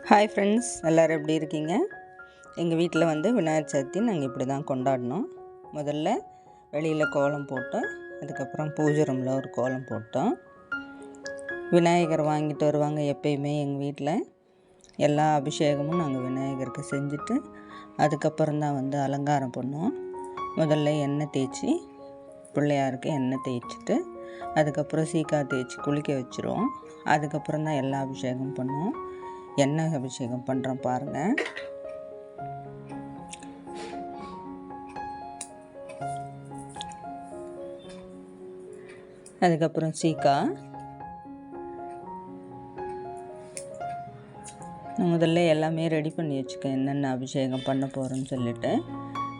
Hi friends, எல்லோரும் எப்படி இருக்கீங்க? எங்கள் வீட்டில் விநாயகர் சதுர்த்தி நாங்கள் இப்படி தான் கொண்டாடினோம். முதல்ல வெளியில் கோலம் போட்டோம். அதுக்கப்புறம் பூஜை ரூமில் ஒரு கோலம் போட்டோம். விநாயகர் வாங்கிட்டு வருவாங்க. எப்பயுமே எங்கள் வீட்டில் எல்லா அபிஷேகமும் நாங்கள் விநாயகருக்கு செஞ்சுட்டு அதுக்கப்புறம் தான் அலங்காரம் பண்ணுவோம். முதல்ல எண்ணெய் தேய்ச்சி பிள்ளையாருக்கு எண்ணெய் தேய்ச்சிட்டு அதுக்கப்புறம் சீக்காய் தேய்ச்சி குளிக்க வச்சுருவோம். அதுக்கப்புறம் தான் எல்லா அபிஷேகமும் பண்ணுவோம். எண்ணெய் அபிஷேகம் பண்ணுறோம் பாருங்கள். அதுக்கப்புறம் சீக்காய் நான் முதல்ல எல்லாமே ரெடி பண்ணி வச்சுக்கேன், என்னென்ன அபிஷேகம் பண்ண போகிறோன்னு சொல்லிவிட்டு.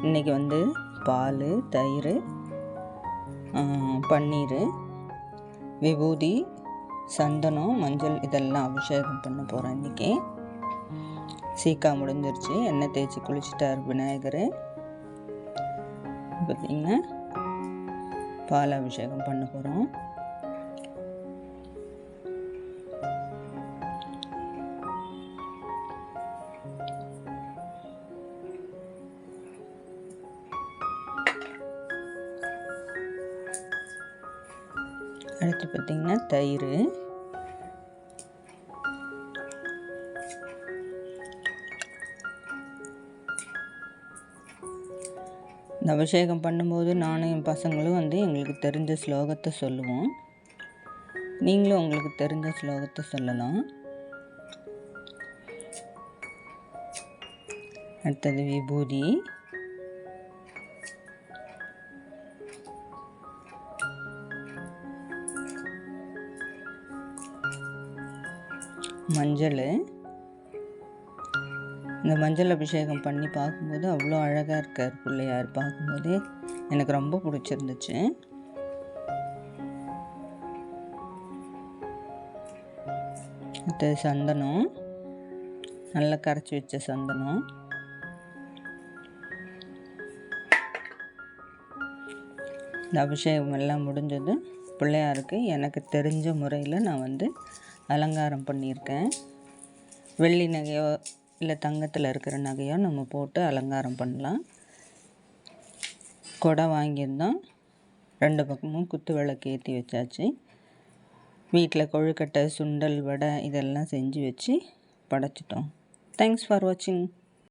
இன்றைக்கி பால், தயிர், பன்னீர், விபூதி, சந்தனம், மஞ்சள் இதெல்லாம் அபிஷேகம் பண்ண போகிறோம். இன்றைக்கி சீக்காய் முடிஞ்சிருச்சு. எண்ணெய் தேய்ச்சி குளிச்சுட்டார் விநாயகர். பார்த்திங்கன்னா பால் அபிஷேகம் பண்ண போகிறோம். அடுத்து பார்த்திங்கன்னா தயிர், இந்த அபிஷேகம் பண்ணும்போது நானும் என் பசங்களும் எங்களுக்கு தெரிஞ்ச ஸ்லோகத்தை சொல்லுவோம். நீங்களும் உங்களுக்கு தெரிஞ்ச ஸ்லோகத்தை சொல்லலாம். அடுத்தது விபூதி, மஞ்சள். இந்த மஞ்சள் அபிஷேகம் பண்ணி பார்க்கும்போது அவ்வளோ அழகாக இருக்கார் பிள்ளையார். பார்க்கும்போதே எனக்கு ரொம்ப பிடிச்சிருந்துச்சு. அடுத்து சந்தனம், நல்லா கரைச்சி வச்ச சந்தனம். இந்த அபிஷேகம் எல்லாம் முடிஞ்சது. பிள்ளையாருக்கு எனக்கு தெரிஞ்ச முறையில் நான் அலங்காரம் பண்ணியிருக்கேன். வெள்ளி நகையோ இல்லை தங்கத்தில் இருக்கிற நகையோ நம்ம போட்டு அலங்காரம் பண்ணலாம். கொடை வாங்கியிருந்தோம். 2 பக்கமும் குத்து விளக்கு ஏற்றி வச்சாச்சு. வீட்டில் கொழுக்கட்டை, சுண்டல், வடை இதெல்லாம் செஞ்சு வச்சு படைச்சிட்டோம். தேங்க்ஸ் ஃபார் வாட்சிங்.